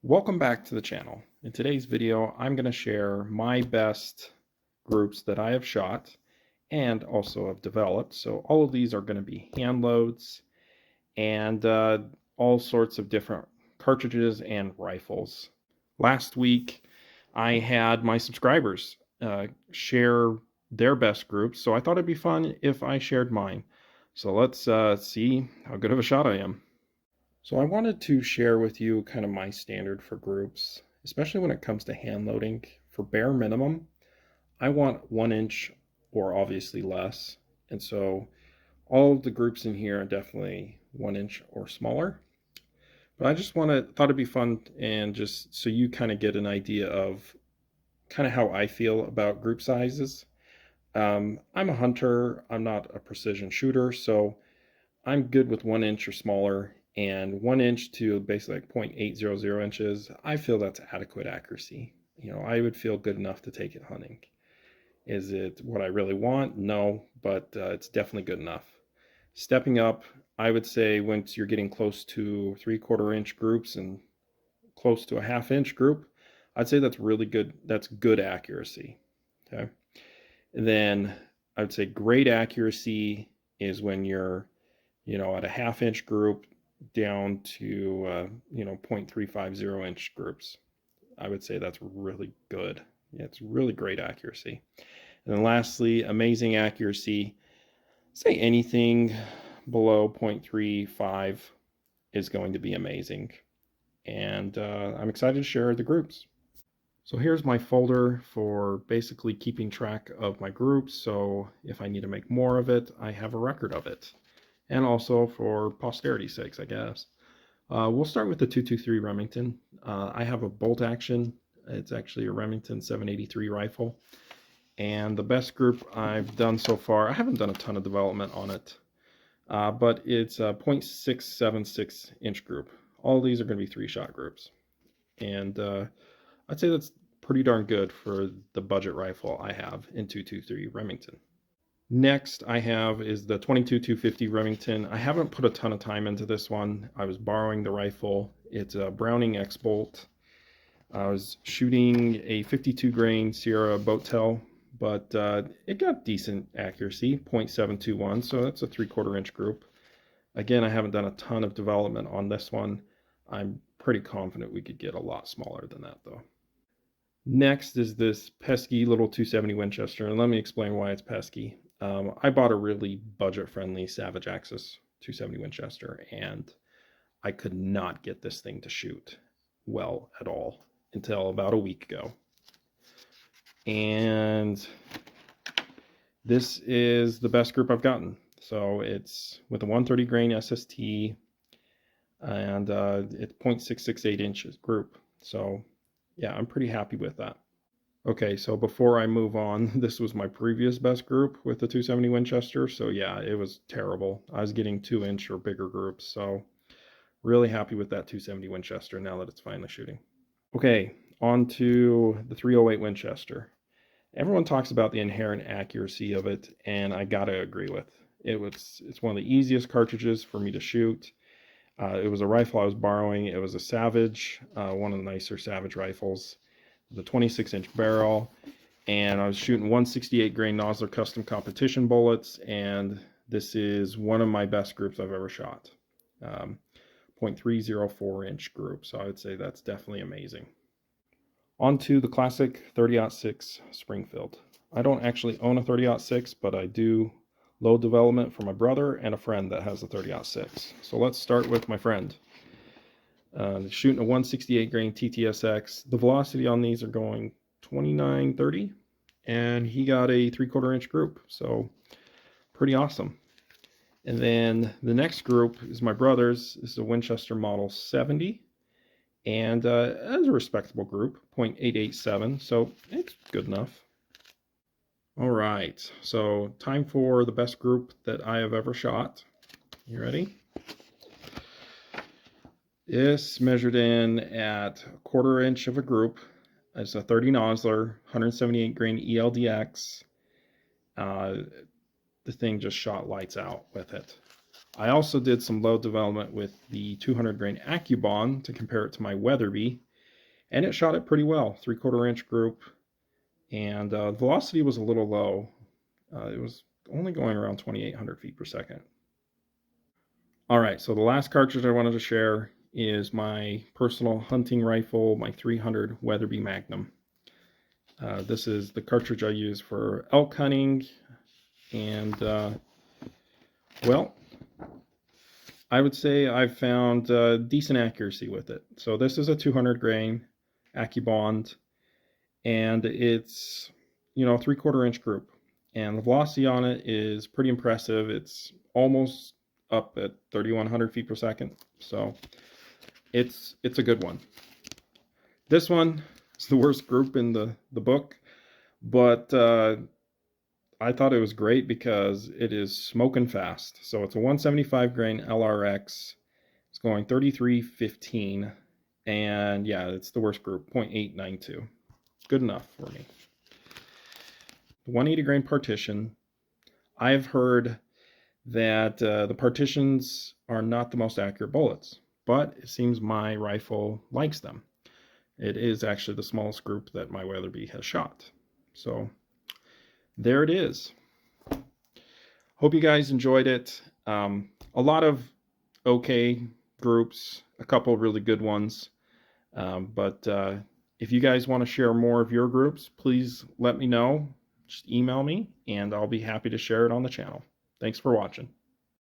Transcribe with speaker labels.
Speaker 1: Welcome back to the channel. In today's video, I'm going to share my best groups that I have shot and also have developed. So all of these are going to be hand loads and all sorts of different cartridges and rifles. Last week, I had my subscribers share their best groups, so I thought it'd be fun if I shared mine. So let's see how good of a shot I am. So I wanted to share with you kind of my standard for groups, especially when it comes to hand loading. For bare minimum, I want 1 inch or obviously less. And so all of the groups in here are definitely 1 inch or smaller. But I just thought it'd be fun and just so you kind of get an idea of kind of how I feel about group sizes. I'm a hunter, I'm not a precision shooter, so I'm good with 1 inch or smaller, and 1 inch to basically like 0.800 inches. I feel that's adequate accuracy. You know, I would feel good enough to take it hunting. Is it what I really want? No, but it's definitely good enough. Stepping up, I would say once you're getting close to 3/4 inch groups and close to a 1/2 inch group, I'd say that's really good. That's good accuracy. Okay. And then I would say great accuracy is when you're at a 1/2 inch group down to 0.350 inch groups. I would say that's really good. Yeah, it's really great accuracy. And then lastly, amazing accuracy. Say anything below 0.35 is going to be amazing. And I'm excited to share the groups. So here's my folder for basically keeping track of my groups. So if I need to make more of it, I have a record of it. And also for posterity's sakes, I guess. We'll start with the 223 Remington. I have a bolt action. It's actually a Remington 783 rifle. And the best group I've done so far, I haven't done a ton of development on it, but it's a 0.676 inch group. All these are going to be 3-shot groups. And I'd say that's pretty darn good for the budget rifle I have in 223 Remington. Next I have is the 22-250 Remington. I haven't put a ton of time into this one. I was borrowing the rifle. It's a Browning X-Bolt. I was shooting a 52 grain Sierra boat tail, but it got decent accuracy, 0.721, so that's a 3/4 inch group. Again, I haven't done a ton of development on this one. I'm pretty confident we could get a lot smaller than that though. Next is this pesky little 270 Winchester, and let me explain why it's pesky. I bought a really budget-friendly Savage Axis 270 Winchester, and I could not get this thing to shoot well at all until about a week ago. And this is the best group I've gotten. So it's with a 130 grain SST, and it's 0.668 inches group. So yeah, I'm pretty happy with that. Okay, so before I move on, this was my previous best group with the 270 Winchester. So yeah, it was terrible. I was getting 2-inch or bigger groups. So really happy with that 270 Winchester now that it's finally shooting. Okay, on to the 308 Winchester. Everyone talks about the inherent accuracy of it, and I gotta agree with. It's one of the easiest cartridges for me to shoot. It was a rifle I was borrowing. It was a Savage, one of the nicer Savage rifles. The 26-inch barrel, and I was shooting 168 grain Nosler custom competition bullets, and this is one of my best groups I've ever shot. 0.304 inch group, so I would say that's definitely amazing. On to the classic 30-06 Springfield. I don't actually own a 30-06, but I do load development for my brother and a friend that has a 30-06. So let's start with my friend. Shooting a 168 grain TTSX. The velocity on these are going 29-30, and he got a 3/4 inch group, so pretty awesome. And then the next group is my brother's. This is a Winchester Model 70, and it's a respectable group, 0.887, so it's good enough. All right, so time for the best group that I have ever shot. You ready? This measured in at 1/4 inch of a group. It's a 30 Nosler, 178 grain ELDX. The thing just shot lights out with it. I also did some load development with the 200 grain AccuBond to compare it to my Weatherby, and it shot it pretty well, 3/4 inch group, and the velocity was a little low. It was only going around 2,800 feet per second. All right, so the last cartridge I wanted to share is my personal hunting rifle, my 300 Weatherby Magnum. This is the cartridge I use for elk hunting, and well, I would say I've found decent accuracy with it. So this is a 200 grain AccuBond, and it's, you know, 3/4 inch group, and the velocity on it is pretty impressive. It's almost up at 3,100 feet per second, so it's a good one. This one is the worst group in the book, but I thought it was great because it is smoking fast. So it's a 175 grain LRX. It's going 33.15, and yeah, it's the worst group, 0.892. Good enough for me. 180 grain partition. I've heard that the partitions are not the most accurate bullets, but it seems my rifle likes them. It is actually the smallest group that my Weatherby has shot. So there it is. Hope you guys enjoyed it. A lot of okay groups, a couple really good ones. But if you guys want to share more of your groups, please let me know. Just email me, and I'll be happy to share it on the channel. Thanks for watching.